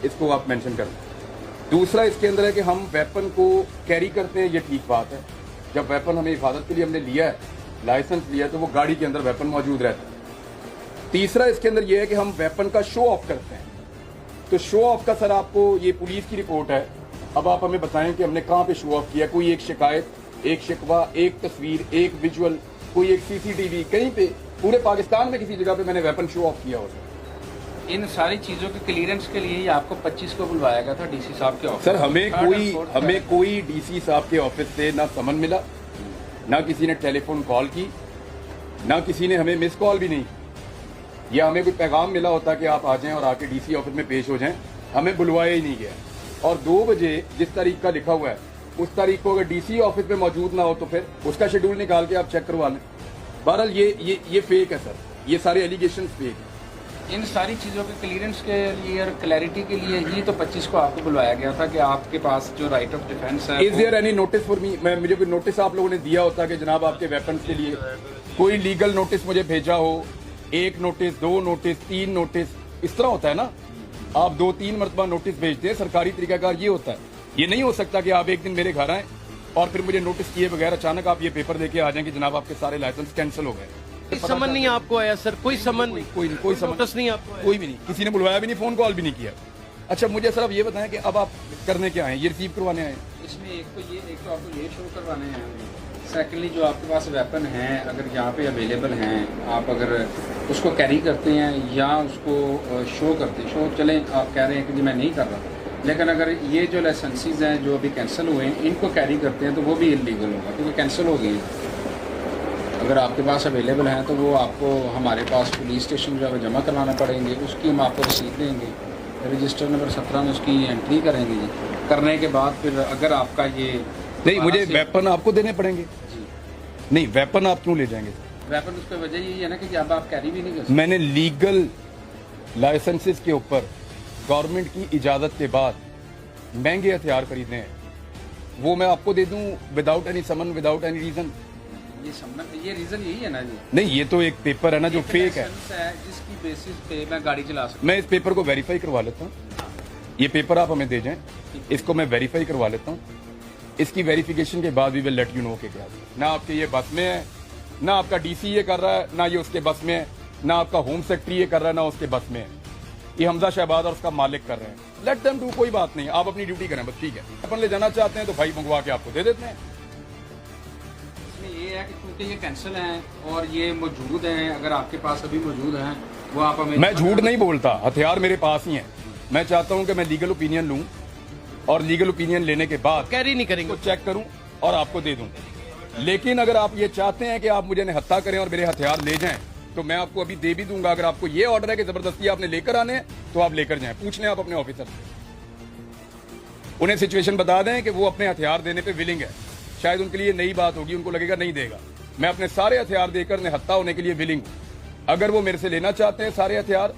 इसको आप मेंशन करें। दूसरा इसके अंदर है कि हम वेपन को कैरी करते हैं, ये ठीक बात है। जब वेपन हमें हिफाजत के लिए हमने लिया है, लाइसेंस लिया है, तो वो गाड़ी के अंदर वेपन मौजूद रहता है। तीसरा इसके अंदर ये है कि हम वेपन का शो ऑफ करते हैं। तो शो ऑफ का सर आपको ये पुलिस की रिपोर्ट है, अब आप हमें बताएं कि हमने कहाँ पे शो ऑफ किया। कोई एक शिकायत, एक शिकवा, एक तस्वीर, एक विजुअल, कोई एक सीसीटीवी, कहीं पे पूरे पाकिस्तान में किसी जगह पे मैंने वेपन शो ऑफ किया हो सर? इन सारी चीजों के क्लियरेंस के लिए ही आपको 25 को बुलवाया गया था डीसी साहब के ऑफिस। सर हमें कोई डीसी साहब के ऑफिस से ना समन मिला, ना किसी ने टेलीफोन कॉल की, ना किसी ने हमें मिस कॉल भी नहीं की। या हमें कोई पैगाम मिला होता कि आप आ जाएं और आके डीसी ऑफिस में पेश हो जाएं, हमें बुलवाया ही नहीं गया। और 2 बजे जिस तारीख का लिखा हुआ है, उस तारीख को अगर डीसी ऑफिस में मौजूद ना हो तो फिर उसका शेड्यूल निकाल के आप चेक करवा लें। बहरहाल ये फेक है सर, ये सारे एलिगेशन फेक है। इन सारी चीजों के क्लियरेंस के लिए और क्लैरिटी के लिए ही तो 25 को आपको बुलवाया गया था कि आपके पास जो राइट ऑफ डिफेंस है। Is there any notice for me? मुझे कोई नोटिस आप लोगों ने दिया होता कि जनाब आपके वेपन्स के लिए कोई लीगल नोटिस मुझे भेजा हो? 1 नोटिस, 2 नोटिस, 3 नोटिस, इस तरह होता है ना। आप 2-3 मरतबा नोटिस भेजते हैं, सरकारी तरीकाकार ये होता है। ये नहीं हो सकता कि आप एक दिन मेरे घर आए और फिर मुझे नोटिस किए बगैर अचानक आप ये पेपर देके आ जाएं कि जनाब आपके सारे लाइसेंस कैंसिल हो गए। कोई समन नहीं आपको आया सर? कोई समन नहीं? कोई समन नोटिस नहीं आपको आया? कोई भी नहीं, किसी ने बुलवाया भी नहीं, फोन कॉल भी नहीं किया। अच्छा मुझे सर अब ये बताएं कि अब आप करने क्या आए? ये रिसीव करवाने आए? इसमें एक तो आपको ये शो करवाने हैं, सेकेंडली जो आपके पास वेपन हैं अगर यहाँ पे अवेलेबल हैं, आप अगर उसको कैरी करते हैं या उसको शो करते हैं, शो चलें आप कह रहे हैं कि जी मैं नहीं कर रहा, लेकिन अगर ये जो लाइसेंसेज हैं जो अभी कैंसिल हुए हैं इनको कैरी करते हैं तो वो भी इलीगल होगा क्योंकि कैंसिल हो गई है। अगर आपके पास अवेलेबल हैं तो वो आपको हमारे पास पुलिस स्टेशन जो है जमा करवाना पड़ेंगे, उसकी हम आपको रसीद देंगे, रजिस्टर नंबर 17 में उसकी एंट्री करेंगे जी। करने के बाद फिर अगर आपका ये नहीं, मुझे वेपन आपको देने पड़ेंगे जी। नहीं, वेपन आप क्यों ले जाएंगे? वेपन उसकी वजह यही है ना कि अब आप कैरी भी नहीं कर सकते। मैंने लीगल लाइसेंसेस के ऊपर गवर्नमेंट की इजाजत के बाद महंगे हथियार खरीदने हैं, वो मैं आपको दे दूं विदाउट एनी समन, विदाउट एनी रीजन? ये रीजन यही है ना जी। नहीं, ये तो एक पेपर है ना जो फेक है, जिसकी बेसिस पे मैं गाड़ी चला सकता मैं इस पेपर को वेरीफाई करवा लेता हूँ। ये पेपर आप हमें दे जाएं, इसको मैं वेरीफाई करवा लेता हूँ। इसकी वेरिफिकेशन के बाद we will let you know के क्या ना आपके ये बस में है, ना आपका डीसी ये कर रहा है, ना ये उसके बस में है, ना आपका होम सेक्रेटरी ये कर रहा है, ना उसके बस में है। ये हमजा शहबाज और उसका मालिक कर रहे हैं। लेट देम डू, कोई बात नहीं, आप अपनी ड्यूटी करें बस, ठीक है। अपन ले जाना चाहते हैं तो भाई मंगवा के आपको दे देते हैं। इसमें ये है कि क्योंकि ये कैंसिल हैं और ये मौजूद हैं, अगर आपके पास अभी मौजूद हैं वो आप हमें। मैं झूठ नहीं बोलता, हथियार मेरे पास ही हैं। मैं चाहता हूं कि मैं लीगल ओपिनियन लूं और लीगल ओपिनियन लेने के बाद कैरी नहीं करेंगे, तो चेक करूं और आपको दे दूं। लेकिन अगर आप ये चाहते हैं कि आप मुझे निहत्था करें और मेरे हथियार ले जाएं तो मैं आपको अभी दे भी दूंगा। अगर आपको ये ऑर्डर है कि जबरदस्ती आपने लेकर आने हैं तो आप लेकर जाएं। पूछ लें आप अपने ऑफिसर से, उन्हें सिचुएशन बता दें कि वो अपने हथियार देने पे विलिंग है। शायद उनके लिए नई बात होगी, उनको लगेगा नहीं देगा। मैं अपने सारे हथियार देकर निहत्था होने के लिए विलिंग हूं। अगर वो मेरे से लेना चाहते हैं सारे हथियार